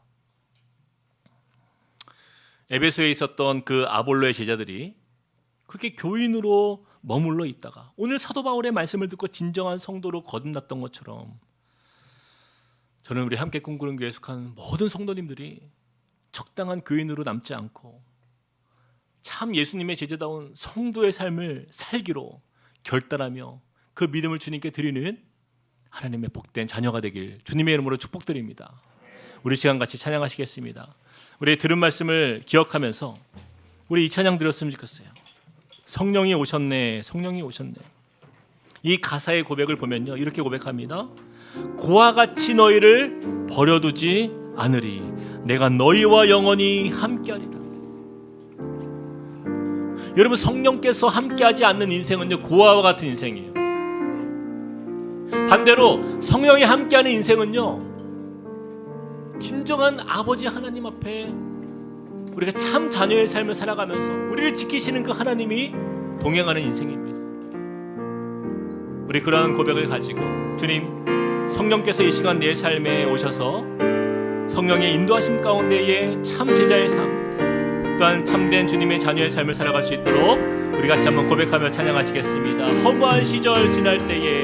에베소에 있었던 그 아볼로의 제자들이 그렇게 교인으로 머물러 있다가 오늘 사도 바울의 말씀을 듣고 진정한 성도로 거듭났던 것처럼, 저는 우리 함께 꿈꾸는 교회에 속한 모든 성도님들이 적당한 교인으로 남지 않고 참 예수님의 제자다운 성도의 삶을 살기로 결단하며 그 믿음을 주님께 드리는 하나님의 복된 자녀가 되길 주님의 이름으로 축복드립니다. 우리 시간 같이 찬양하시겠습니다. 우리 들은 말씀을 기억하면서 우리 이 찬양 드렸으면 좋겠어요. 성령이 오셨네, 성령이 오셨네. 이 가사의 고백을 보면요, 이렇게 고백합니다. 고와 같이 너희를 버려두지 않으리, 내가 너희와 영원히 함께하리라. 여러분, 성령께서 함께하지 않는 인생은요, 고아와 같은 인생이에요. 반대로 성령이 함께하는 인생은요, 진정한 아버지 하나님 앞에 우리가 참 자녀의 삶을 살아가면서 우리를 지키시는 그 하나님이 동행하는 인생입니다. 우리 그러한 고백을 가지고 주님, 성령께서 이 시간 내 삶에 오셔서 성령의 인도하심 가운데에 참 제자의 삶, 또한 참된 주님의 자녀의 삶을 살아갈 수 있도록 우리 같이 한번 고백하며 찬양하시겠습니다. 허무한 시절 지날 때에,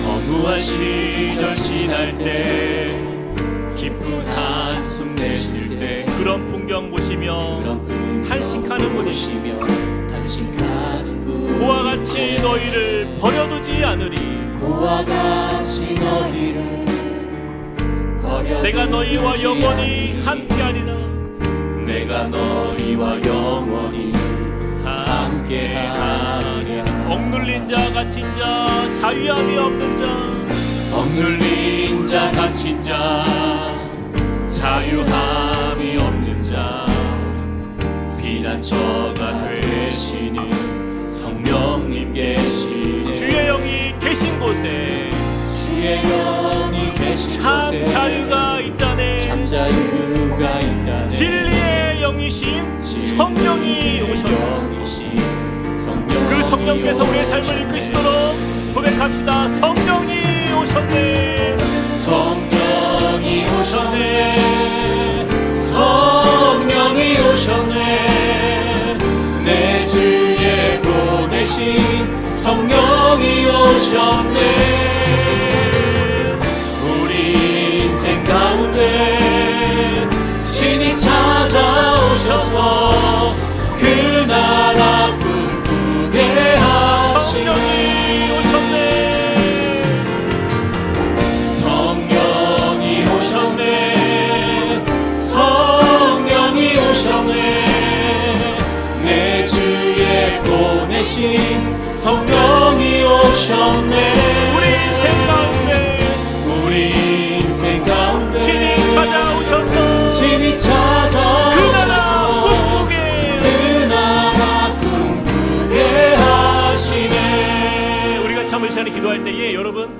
허무한 시절 지날 때, 기쁜 한숨 내쉴 때, 그런 풍경 보시며 탄식하는 분이시며 고와 같이 너희를 버려두지 않으리, 고와 같이 너희를 버려두지, 내가 너희와 영원히 함께하리라, 내가 너희와 영원히 함께하리라. 억눌린 자 갇힌 자 자유함이 없는 자, 억눌린 자 갇힌 자 자유함이 피난처가 되시는 성령님 계시네. 주의 영이 계신 곳에 주의 영이 계신 곳에 참 자유가 있다네. 참 자유가 있다네. 진리의 영이신 성령이 오셨네. 그 성령께서 우리의 삶을 이끄시도록 고백합시다. 성령이 오셨네. 성령이 오셨네. 성령이 오셨네. 내 주에 보내신 성령이 오셨네. 우리 인생 가운데 신이 찾아오셔서 그 나라 꿈꾸게 하시네. 성령이 오셨네. 성령이 오셨네. 성령이 오셨네. 내 주에 보내신 성령이 오셨네. 우리 인생 가운데 우리 인생 가운데 신이 찾아오셔서 신이 찾아오셔서 그 나라 꿈꾸게 그 나라 꿈꾸게 하시네. 우리가 참 이 시간에 기도할 때에 여러분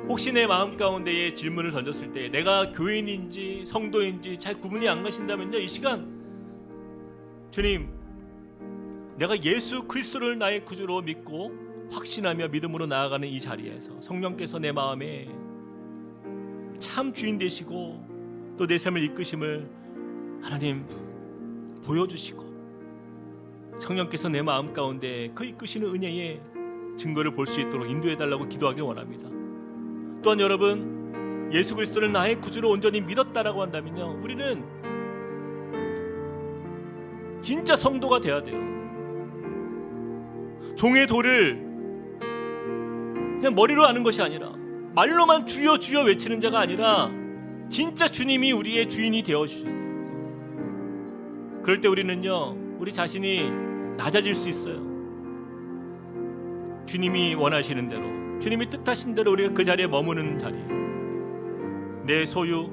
혹시 내 마음 가운데에 질문을 던졌을 때 내가 교인인지 성도인지 잘 구분이 안 가신다면요, 이 시간 주님, 내가 예수 그리스도를 나의 구주로 믿고 확신하며 믿음으로 나아가는 이 자리에서 성령께서 내 마음에 참 주인 되시고 또 내 삶을 이끄심을 하나님 보여주시고 성령께서 내 마음 가운데 그 이끄시는 은혜의 증거를 볼 수 있도록 인도해달라고 기도하길 원합니다. 또한 여러분 예수 그리스도를 나의 구주로 온전히 믿었다라고 한다면요, 우리는 진짜 성도가 돼야 돼요. 종의 도를 그냥 머리로 아는 것이 아니라 말로만 주여 주여 외치는 자가 아니라 진짜 주님이 우리의 주인이 되어주셔야 돼요. 그럴 때 우리는요, 우리 자신이 낮아질 수 있어요. 주님이 원하시는 대로, 주님이 뜻하신 대로 우리가 그 자리에 머무는 자리, 내 소유,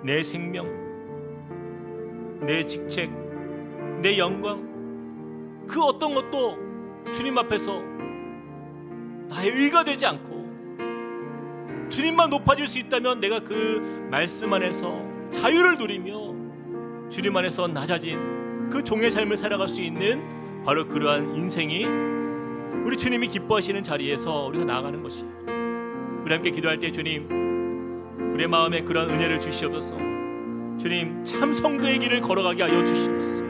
내 생명, 내 직책, 내 영광, 그 어떤 것도 주님 앞에서 나의 의가 되지 않고 주님만 높아질 수 있다면 내가 그 말씀 안에서 자유를 누리며 주님 안에서 낮아진 그 종의 삶을 살아갈 수 있는 바로 그러한 인생이 우리 주님이 기뻐하시는 자리에서 우리가 나아가는 것이. 우리 함께 기도할 때 주님, 우리의 마음에 그러한 은혜를 주시옵소서. 주님, 참 성도의 길을 걸어가게 하여 주시옵소서.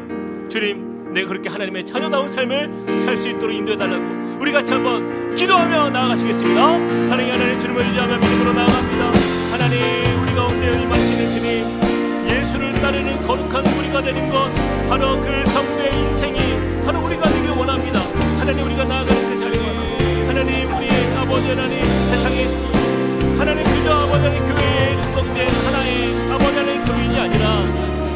주님, 내가 그렇게 하나님의 자녀다운 삶을 살 수 있도록 인도해달라고 우리 같이 한번 기도하며 나아가시겠습니다. 사랑의 하나님, 주님을 의지하며 믿음으로 나아갑니다. 하나님, 우리 가운데 임하시는 주님, 예수를 따르는 거룩한 우리가 되는 것, 바로 그 성도의 인생이 바로 우리가 되길 원합니다. 하나님, 우리가 나아가는 그 자리가 하나님, 우리의 아버지 하나님, 세상의 하나님, 그저 아버지 하나님 교회에 속된 하나의 아버지 하나님 교인이 아니라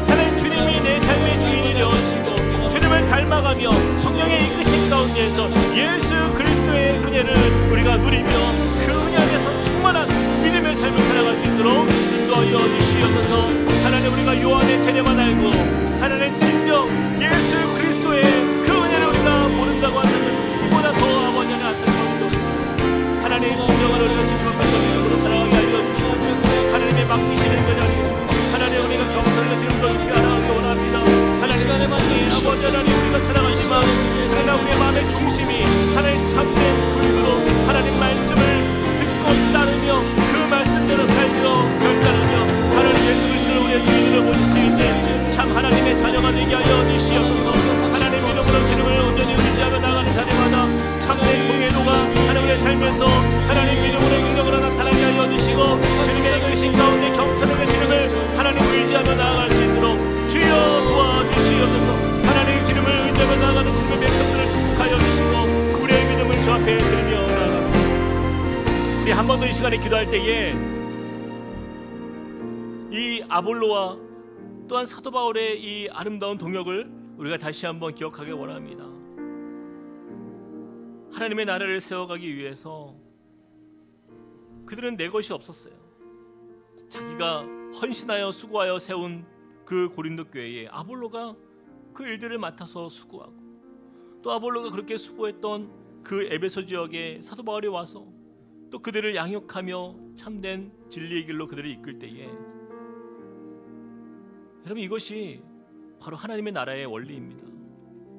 하나님 주님이 내 삶의 주인이 되어주시고 주님을 닮아가며 성령의 이끄심 가운데에서 예수 그리스도의 은혜를 우리가 누리며 그 은혜 안에서 충만한 믿음의 삶을 살아갈 수 있도록 인도하여 주시옵소서. 하나님, 우리가 요한의 세례만 알고 하나님 진정 예수 그리스도의 그 은혜를 우리가 모른다고 한다면 이보다 더 아버지 하나님 안타까운 하나님 진정한 우리가 지금 앞에서 믿음으로 살아가게 알려주시고 하나님의 맡기시는 그 자리에서 하나님 우리가 경선을 지금도 있게 알아가기 원합니다. 하나님 시간에 맞게 아버지 하나님 우리가 사랑하지만 하나님 우리의 마음의 중심이 하나님 참된 불교로 하나님 말씀을 듣고 따르며 그 말씀대로 살며 결단하며 하나님 예수 그리스도를 우리의 주인으로 모실 수 있는 참 하나님의 자녀가 되게 하여 주시옵소서. 하나님 믿음으로 주님을 온전히 의지하며 나가는 자리마다 참된 종의도가 하나님의 삶에서 하나님 믿음으로 능력으로 나타나게 하여 주시고 주님의 이끄신 가운데 경선하게 주님을 하나님 의지하며 나아갈 수 있도록 주여 도와주시옵소서. 하나님 주님을 의지하며 나아가는 주님의 백성들을 축복하여 주시고 우리의 믿음을 주 앞에 드리며 나아갑니다. 우리 한 번 더 이 시간에 기도할 때에 이 아볼로와 또한 사도 바울의 이 아름다운 동역을 우리가 다시 한번 기억하기 원합니다. 하나님의 나라를 세워가기 위해서 그들은 내 것이 없었어요. 자기가 헌신하여 수고하여 세운 그 고린도 교회에 아볼로가 그 일들을 맡아서 수고하고, 또 아볼로가 그렇게 수고했던 그 에베소 지역에 사도 바울이 와서 또 그들을 양육하며 참된 진리의 길로 그들을 이끌 때에, 여러분, 이것이 바로 하나님의 나라의 원리입니다.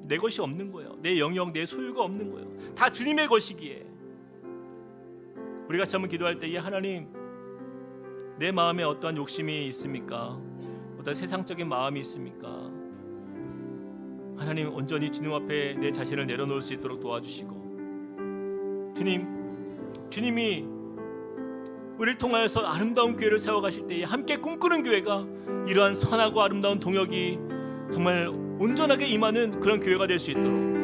내 것이 없는 거예요. 내 영역, 내 소유가 없는 거예요. 다 주님의 것이기에 우리가 같이 한번 기도할 때에, 하나님, 내 마음에 어떠한 욕심이 있습니까? 어떤 세상적인 마음이 있습니까? 하나님, 온전히 주님 앞에 내 자신을 내려놓을 수 있도록 도와주시고, 주님이 우리를 통하여서 아름다운 교회를 세워가실 때에 함께 꿈꾸는 교회가 이러한 선하고 아름다운 동역이 정말 온전하게 임하는 그런 교회가 될 수 있도록,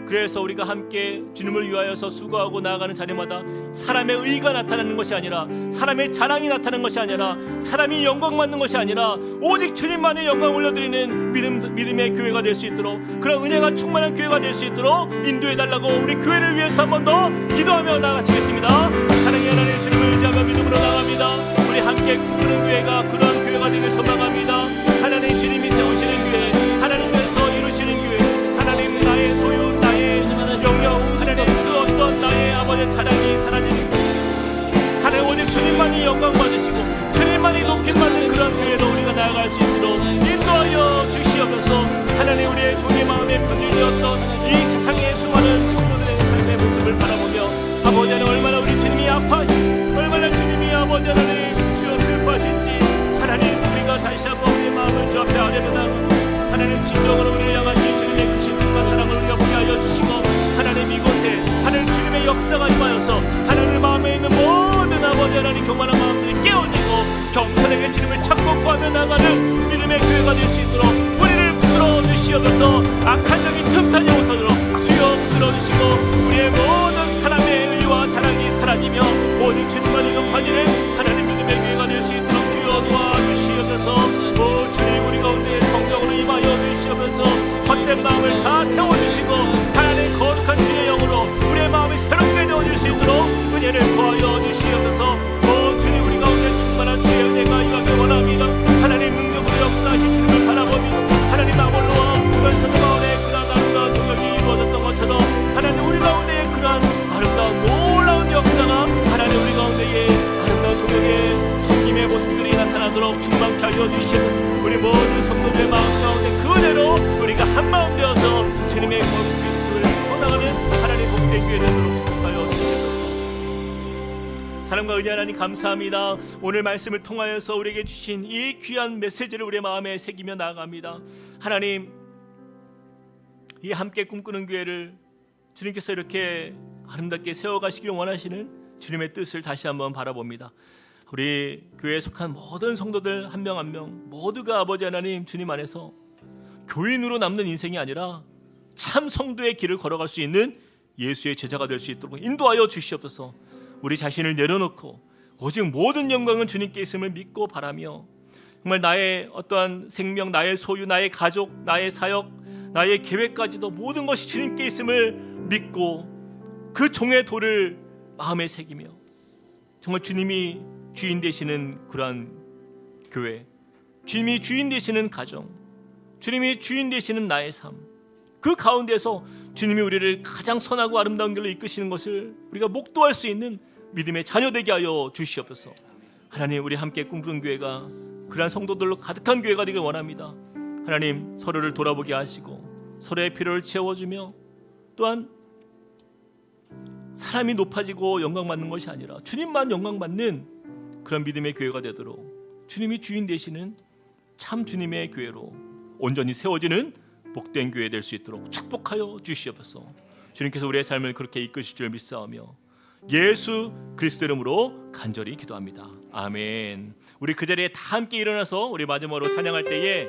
그래서 우리가 함께 주님을 위하여서 수고하고 나아가는 자리마다 사람의 의가 나타나는 것이 아니라, 사람의 자랑이 나타나는 것이 아니라, 사람이 영광 받는 것이 아니라 오직 주님만의 영광 올려드리는 믿음의 교회가 될 수 있도록, 그런 은혜가 충만한 교회가 될 수 있도록 인도해달라고 우리 교회를 위해서 한 번 더 기도하며 나가시겠습니다. 사랑의 하나님, 주님을 의지하며 믿음으로 나갑니다. 우리 함께 꿈꾸는 교회가 그러한 교회가 되길 소망합니다. 하나님, 주님이 세우시는 교회, 하나님께서 이루시는 교회, 하나님, 나의 소유, 영영, 하나님, 그 어떤 나의 아버지의 자랑이 사라지는 것, 하나님, 오직 주님만이 영광 받으시고 주님만이 높임 받는 그런 교회로 우리가 나아갈 수 있도록 인도하여 주시옵소서. 하나님, 우리의 종의 마음에 변질되었던 이 세상의 수많은 성도들의 삶의 모습을 바라보며, 아버지 하나님, 얼마나 우리 주님이 아파하시고 얼마나 주님이 아버지 하나님 주여 슬퍼하신지, 하나님, 우리가 다시 한번 우리의 마음을 주 앞에 아뢰면하고, 하나님, 진정으로 우리를 향하신 주님의 그 신분과 사랑을 우리가 보게 하여 주시고, 하나님, 이곳에 하나님 주님의 역사가 임하여서 하나님 마음에 있는 모든 아버지 하나님 교만한 마음들이 깨어지고 겸손하게 주님을 찾고 구하며 나가는 믿음의 교회가 될 수 있도록 우리를 붙들어 주시옵소서. 악한 영이 틈타지 못하도록 주여 붙들어 주시고, 우리의 모든 사람의 의와 자랑이 사라지며 오직 주님만이 높아지는 하나님 믿음의 교회가 될 수 있도록 주여 도와주시옵소서. 주님, 우리 가운데 성령으로 임하여 주시옵소서. 헛된 마음을 다 태워주시고 하나님 거룩한 주의 영으로 우리의 마음이 새롭게 되어질 수 있도록 은혜를 구하여 주시옵소서. 주님, 우리 가운데 충만한 주의 은혜가 임하길 원합니다. 하나님, 능력으로 역사하신 주님을 바라보며, 하나님, 아볼로와 사도 바울의 그러한 아름다운 동역이 이루어졌던 것처럼 하나님, 우리 가운데의 그러한 아름다운 놀라운 역사가 하나님, 우리 가운데의 아름다운 동역의 성김의 모습들이 나타나도록 충만케 하여 주시옵소서. 우리 모든 성도들의 마음 가운데 그 은혜로 우리가 한마음 되어서 주님의 교회를 세워나가는 하나님 복된 교회 되도록 축복하여 주시옵소서. 사랑과 은혜 하나님 감사합니다. 오늘 말씀을 통하여서 우리에게 주신 이 귀한 메시지를 우리의 마음에 새기며 나아갑니다. 하나님, 이 함께 꿈꾸는 교회를 주님께서 이렇게 아름답게 세워가시기를 원하시는 주님의 뜻을 다시 한번 바라봅니다. 우리 교회에 속한 모든 성도들 한 명 한 명 모두가 아버지 하나님 주님 안에서 교인으로 남는 인생이 아니라 참 성도의 길을 걸어갈 수 있는 예수의 제자가 될 수 있도록 인도하여 주시옵소서. 우리 자신을 내려놓고 오직 모든 영광은 주님께 있음을 믿고 바라며, 정말 나의 어떠한 생명, 나의 소유, 나의 가족, 나의 사역, 나의 계획까지도 모든 것이 주님께 있음을 믿고 그 종의 도를 마음에 새기며, 정말 주님이 주인 되시는 그러한 교회, 주님이 주인 되시는 가정, 주님이 주인 되시는 나의 삶, 그 가운데서 주님이 우리를 가장 선하고 아름다운 길로 이끄시는 것을 우리가 목도할 수 있는 믿음의 자녀 되게 하여 주시옵소서. 하나님, 우리 함께 꿈꾸는 교회가 그러한 성도들로 가득한 교회가 되길 원합니다. 하나님, 서로를 돌아보게 하시고 서로의 필요를 채워주며, 또한 사람이 높아지고 영광받는 것이 아니라 주님만 영광받는 그런 믿음의 교회가 되도록 주님이 주인 되시는 참 주님의 교회로 온전히 세워지는 복된 교회 될 수 있도록 축복하여 주시옵소서. 주님께서 우리의 삶을 그렇게 이끄실 줄 믿사오며 예수 그리스도 이름으로 간절히 기도합니다. 아멘. 우리 그 자리에 다 함께 일어나서 우리 마지막으로 찬양할 때에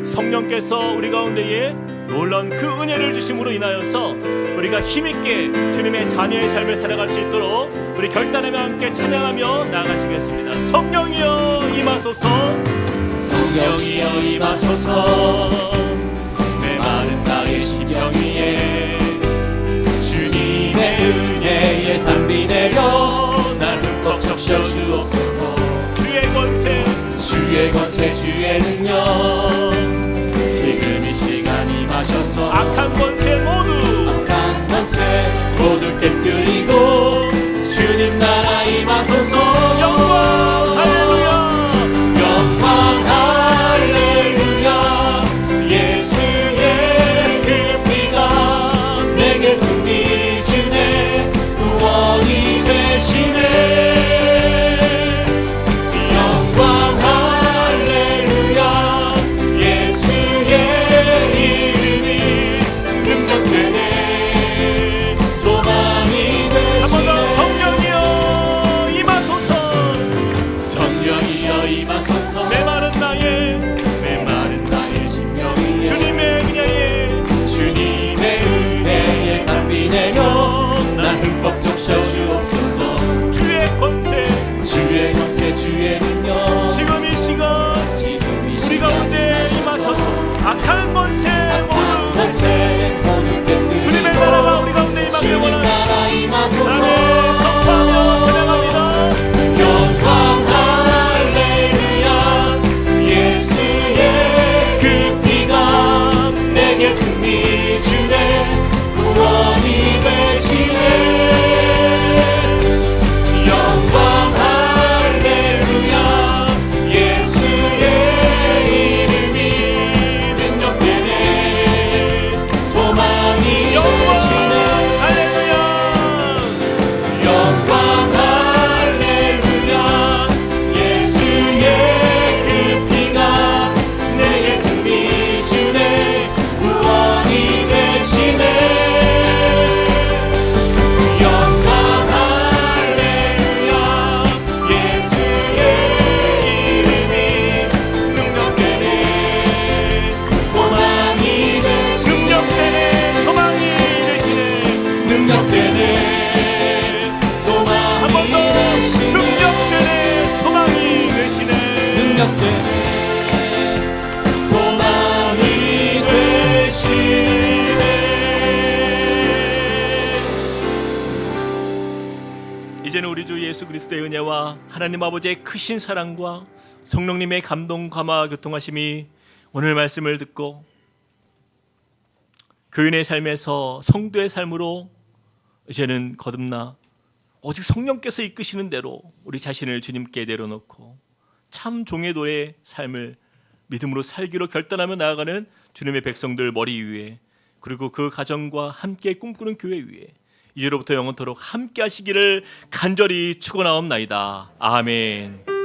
성령께서 우리 가운데에 놀라운 그 은혜를 주심으로 인하여서 우리가 힘있게 주님의 자녀의 삶을 살아갈 수 있도록 우리 결단하며 함께 찬양하며 나아가시겠습니다. 성령이여 임하소서. 성령이여 임하소서. 메마른 나의 심령 위에 주님의 은혜에 담비 내려 날 흠뻑 적셔 주옵소서. 주의 권세 주의 능력 임하셔서 악한 권세 모두 깨뜨리고 주님 나라 임하소서. 영광 할렐루야. 영광 할렐루야. 예수의 그 피가 내게 승리 주네. 구원이 되시네. 영광 할렐루야. 예수의 이름이 능력되네. 소망이 한 번 더 되시네. 성령이여 임하소서. 성령이여 임하소서. 메마른 나의 심령이 주님의 은혜에 담비 내려 난 흠뻑 적셔 주옵소서. 주의 권세 주의 권세 주의 능력 지금 이 시간 우리 가운데 임하소서. 악한 권세 모두 주님의 나라가 우리 가운데 임하길 주님 원하는 나라 임하소서. 아멘. 선포하며 찬양합니다. 영광 할렐루야. 예수의 그 피가 내게 승리 주네. 구원이 되시네. 영광 할렐루야. 예수의 이름이 능력되네. 소망이 되시네. 할렐루야. 영광 할렐루야. 예수의 그 피가 내게 승리 주네. 구원이 되시네. 영광 할렐루야. 예수의 이름이 능력되네. 소망이 되시네. 능력되네. 소망이 되시네. 능력되네. 한 번 더 능력되네. 소망이 되시네. 능력되네. 소망이 되시네. 이제는 우리 주 예수 그리스도의 은혜와 하나님 아버지의 크신 사랑과 성령님의 감동 감화 교통하심이 오늘 말씀을 듣고 교인의 삶에서 성도의 삶으로 이제는 거듭나 오직 성령께서 이끄시는 대로 우리 자신을 주님께 내려놓고 참 종의 도의 삶을 믿음으로 살기로 결단하며 나아가는 주님의 백성들 머리 위에, 그리고 그 가정과 함께 꿈꾸는 교회 위에 이제로부터 영원토록 함께 하시기를 간절히 축원하옵나이다. 아멘.